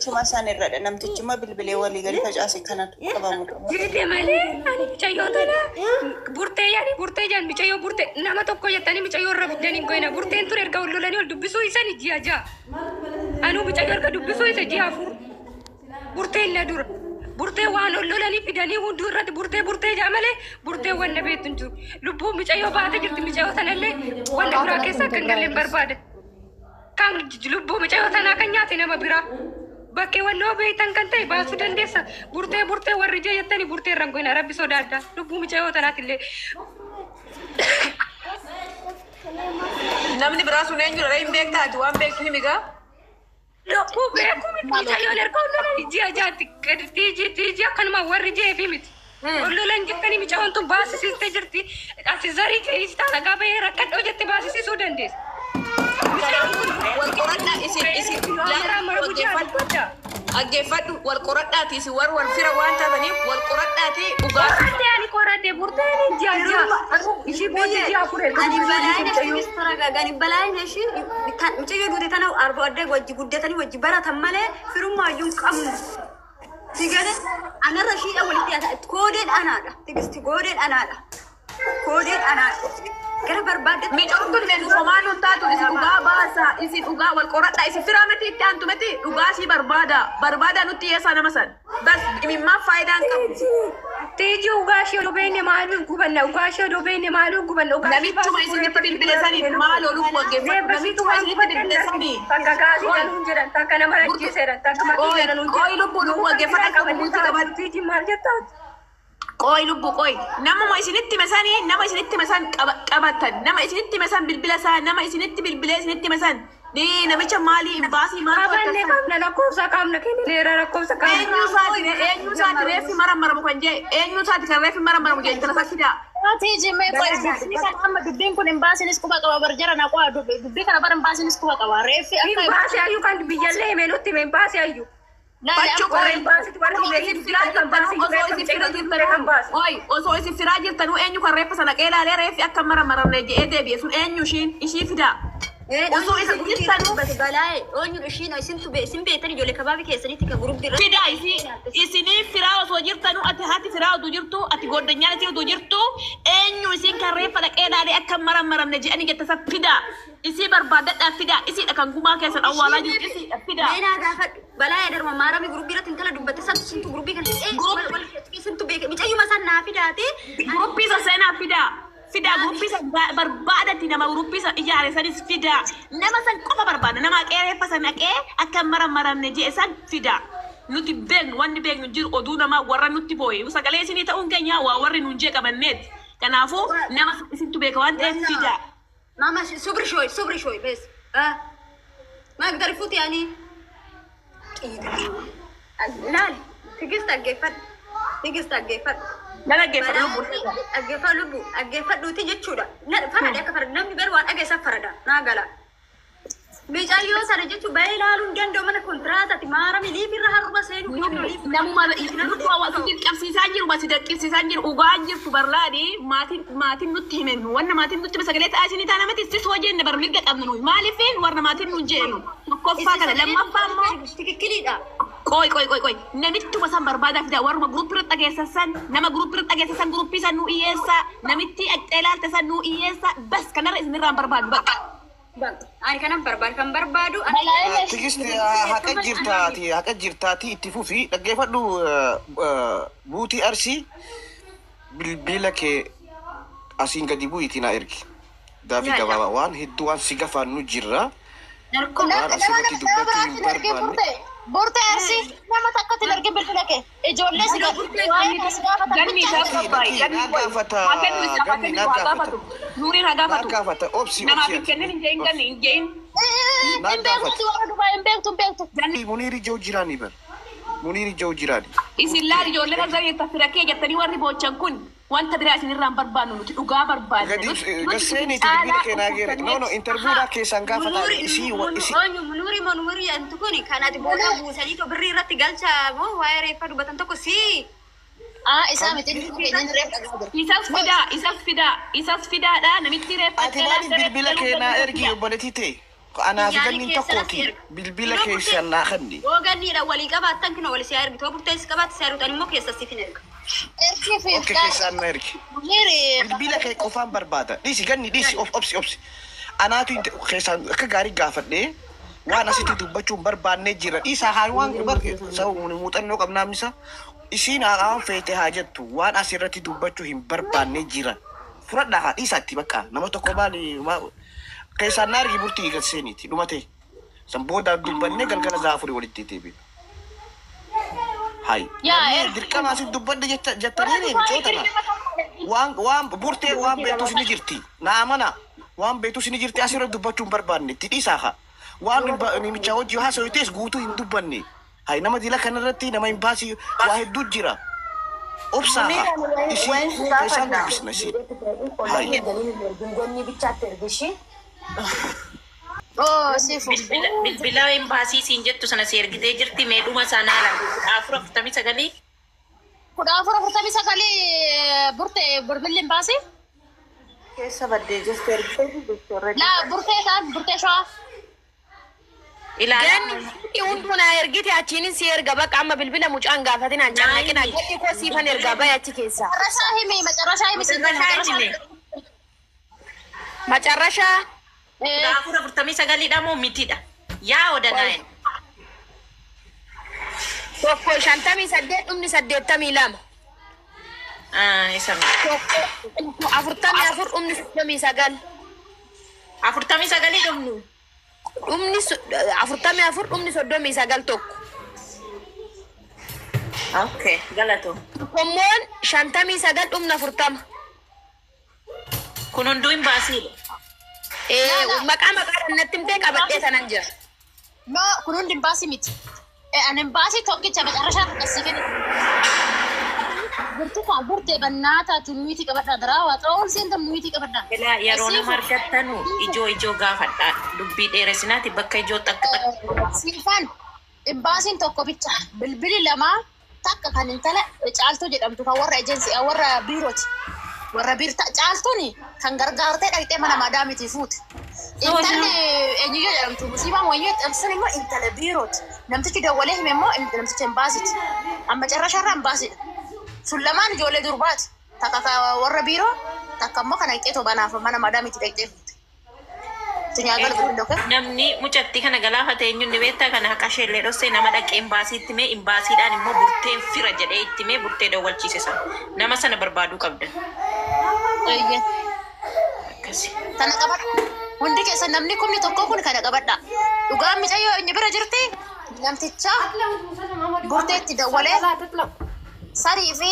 cuma sana irra namti cuma bilbilee walii gali facaase kanatu qabamu. Jidee malee ani bichayyoo tana burtee yaani burtee jaan bichayyoo burtee nama tokko jettanii bichayyoo irra biddeen hin goyna burteen ture erga wallolanii ol dubbisuu isani ji'a ja'a. Anu bichayyoo erga dubbisuu isa ji'a afur burteen na dura. Burtee waan wallolanii fidanii hunduu irratti burtee jaa malee burtee wanna beektu hin jiru. Lubbuun bichayyoo baatee jirti bichayyoo tanallee wanna biraa keessa akka hin galleen barbaade. Kan lubbuu bichayyoo tanaa kan nyaate nama biraa. Bakkee wannoo beektan kan ta'e baasuu dandeessa. Burtee warri jee jettanii burtee irraan goyna rabbi sodaadha. Lubbuu bichayyoo tanaatillee. Namni biraa sun eenyudha hin beektaati waan beektu himigaa. Lubbuu beeku miti bichayyoon erga wallolanii ji'a jaatti tiiji akkanuma warri jee fi miti. Wallolan jettanii bichayyoon tun baasisiistee jirti. Ati zarii keessa taana gaafa rakkadhoo jettee baasisisuu dandeessa. Walqoradhaa isin aggeeffadhu walqoradhaati isin wal fira waan taataniif walqoradhaati dhugaa. Ani qoradde burteen ji'a ishii booddee ji'a fure. Ani balaan ishii kan mucayyoo duute tana arba adda wajji guddatanii wajji baratan malee firummaa iyyuu hin qabnu. Sigale anarra shiidha walitti yaasa koodeen anaadha. Tigisti koodeen anaadha. Koodeen anaadha. Gara barbaadde miidhamtuun menu somaan hundaatu isin dhugaa baasa isin dhugaa walqoradhaa isin firaa miti itti aantu miti dhugaa sii barbaada nutti yeessaa nama san bas dhimimmaa faayidaan qabu. Teji ugaashee dobeenne maaluu gubanna ugaashee dobeenne maaluu gubanna namittuma isinitti bilbilesanii maal oolu waggeeffatu namittuma isinitti bilbilesanii takka gaasii galuun jedhan takka nama rakkiseedhan takka maqii galuun qooyi lubbuu waggeeffata qabuuti qaban teji maal jettaa qooyi lubbuu qooyi nama isinitti mesanii nama isinitti mesan qabatan nama isinitti mesan bilbila isaa nama isinitti bilbilee isinitti mesan namicha maalii baasii maal qabanne qabna lakkoofsa qabna kenneera lakkoofsa qabna eenyu isaati reeffi maramu kan jee eenyu isaati kan reeffi maramu jee intala fakkiidha. Teji mee qoyi kan amma dubbiin kun hin baasinis quba qaba barjara na qo'a dubbii kana bara hin baasinis quba qaba reeffi akka hin baasii ayyuu kan biyyallee himee nutti himee hin baasii ayyuu. Osoo isin firaa jirtanuu eenyu kan reeffa sana qeelaalee reeffi akka maramarramne jedhee deebi'e sun eenyu ishii fidaa. Osoo isin jirtanuu balaa eenyu ishiin isin beektan ijoollee kabaabii keessanitti kan gurubbiirra fidaa isinii firaa osoo jirtanuu ati haati firaa oduu jirtu ati goddanyaan isii oduu jirtu eenyu isin kan reeffa qeelaalee akka maramarramne jedhanii jettasa fidaa. Isi barbaadadhaa fidaa isiidha kan gumaa keessan awwaalaa jirtu isiidha fidaa. Meenaa gaafadhu balaa darma maarami gurubbiirratti intala dubbatte santu gurubbii kan santu beeke micayyuma san naa fidaate guruppii isa seenaa fidaa. Fidaa guruppii isa barbaadatti nama guruppii isa ijaare sanis fidaa. Nama san qofa barbaada nama qeereeffa sana qee akka maramarramne jedhe san fidaa. Nuti beeknu wanni beeknu jiru oduu nama warra nutti booye sagalee isinii ta'uun keenya waa warri nuun jee qabanneeti. Kanaafuu nama isintu beeka waan ta'eef fidaa. Mama subri shoy bes. Ma gdari futi yani. Lal tigist aggeeffad. Nana aggeeffad lubu. Aggeeffadhuuti jechuudha. Farada akka farada namni bar waan dhageessa farada naa gala. Bicayyoo sana jechuun baay'ee ilaaluun danda'u mana kontiraataati maarami liifirra harma seenu. Namuma nuti hawaasa dirqamsiisaa jiru basi dirqamsiisaa jiru dhugaa jirtu barlaadhi maatiin nutti himen wanna maatiin nutti sagalee ta'aa isinii taana miti sis hojii inni barmi gadhabnu nuyi maaliifin warra maatiin nu jeenu tokkoffaa kana lammaffaa immoo tikikkiliidha. Qoy namitti wasan barbaadaa fidaa warruma guruppii irratti dhageessisan nama guruppii irratti dhageessisan guruppii san nu iyyeessa namitti ilaalte san nu iyyeessa bas kanarra isinirraan barbaadu bakka. Ani kanan barbaadu Tigisti haqa jirtaati itti fufi dhaggeeffadhu buutii arsii bilbila kee asiin gadi bu'iitii naa ergi. Daafii gabaabaa waan hedduu waan si gafaannu jirra. Waan asirratti dubbachuu hin barbaanne. Burte arsi nama takkatti erge bilbila kee ijoollee si gaafata obsi Muniiri ijoo jiraanii bar Muniiri ijoo jiraanii isin laal ijoollee gargarii tafira kee jettanii warri boochan kun wanta biraa isinirraan barbaannu nuti dhugaa barbaanne gasseeniiti bilbila keenaa geere no interviewdhaa keessan gaafata isii Munuri antu kuni kanati booda buusanii to birrii irratti galcha moo waa'ee reeffa dubbatan tokko si isaa miti isas fidaadha namitti reeffa ati maaliif bilbila keenaa ergi obboleetii ta'e أنا في جنين تقوتي بالبلا كيس أنا خدني وقالني لو ولي قبات تنكنا ولي سيارك تو برتيس قبات سيارك أنا مو كيس السفينة أوكي كيس أنا إركي بالبلا كي كوفان بربادة ديسي جني ديسي أوبسي أنا تو كيس كجاري قافت ليه وأنا سيتي تبجون بربان نجرا إيسا هاروان برك سو نموت أنو قبل نامسا إسينا عام فيته حاجته وأنا سيرتي تبجون بربان نجرا فرد لها إيسا تبكا نما تقبالي ما كيس أنا إركي برتي كسيني تي نمتي سمبودا دبنة قال زافري ولدي تبي هاي يا دركا ما سيد دبنة جتريني بتشوتنا وان بورتي وان بيتو سنجرتي نامنا وان بيتو سنجرتي أسير دبجون بربان تدي ساها وان نمشاوج يوها سويتيس غوتو هندوبني هاي نما دي لك نرتي نما يمباسي واحد دوجرا أبصارها إيش كيسان بسنسي هاي Oh, sifu. Bila embasi sinjet tu sana sir kita jerti medu masana lah. Afro tapi sekali. Kuda afro tapi sekali berbeli embasi? Keessa baddee jirti ergitee La burte shwa. Ilaala. Unduna ergiti achini si erga baka amma bilbila mucaan gaafatin anjana kina jetti ko sifan erga baya achi keessa. Macarasha himi sinta Macarasha Afro tapi sekali dah mau miti dah. Ya udah naik. tokko shantami saddeet dhumni saddeettamii lama. Isa. Tokko afurtamii afur dhumni soddomii sagal. Afurtamii sagalii dhumni. Dhumni afurtamii afur dhumni soddomii sagal tokko. Okay, galato. Tokkommoon shantamii sagal dhumni afurtama. Kun hunduu hin baasii. Maqaa natti himtee qabadhee sanan jira. No, kun hundi embasi miti. An embasi tokkicha macarashaa akkasiifin. Burtukaan burtee bannaata tummiitii qabadhaa daraa xaawul seenta muitii qabadhaa. Ila yeroo nama argattanu ijoo gaafadhaa dubbii dheeressinaati bakka ijoo takka. Siifan embasiin tokko bicha bilbili lama takka kan intala caaltuu jedhamtu kan warra ejensii warra biirooti. Warra biirta caaltuuni kan gargaartee dhaqxee mana maadaamiti fuute. Intalli eenyuyyoo jedhamtu musiibaan wayyoo xamsan immoo intala biirooti. Namtichi dawwalee hime immoo namticha embaasiiti. Amma carrasharraa embaasiidha. Sun lamaan ijoollee durbaati. Takka warra biiroo takka immoo kan dhaqxee tobanaaf mana maadaamiti dhaqxee fuute. Namni mucatti kana galaafate eenyuun beektaa kana haqasheellee dhossee nama dhaqee embaasiitti mee embaasiidhaan immoo burteen fira jedhee itti mee burtee dawwalchiise sana. Nama sana barbaaduu qabdan. Kana qabadha. Hundi keessa namni kumni tokko kun kana qabadha. Dhugaan micayyoo inni bira jirti namticha burteetti dawwalee sarii fi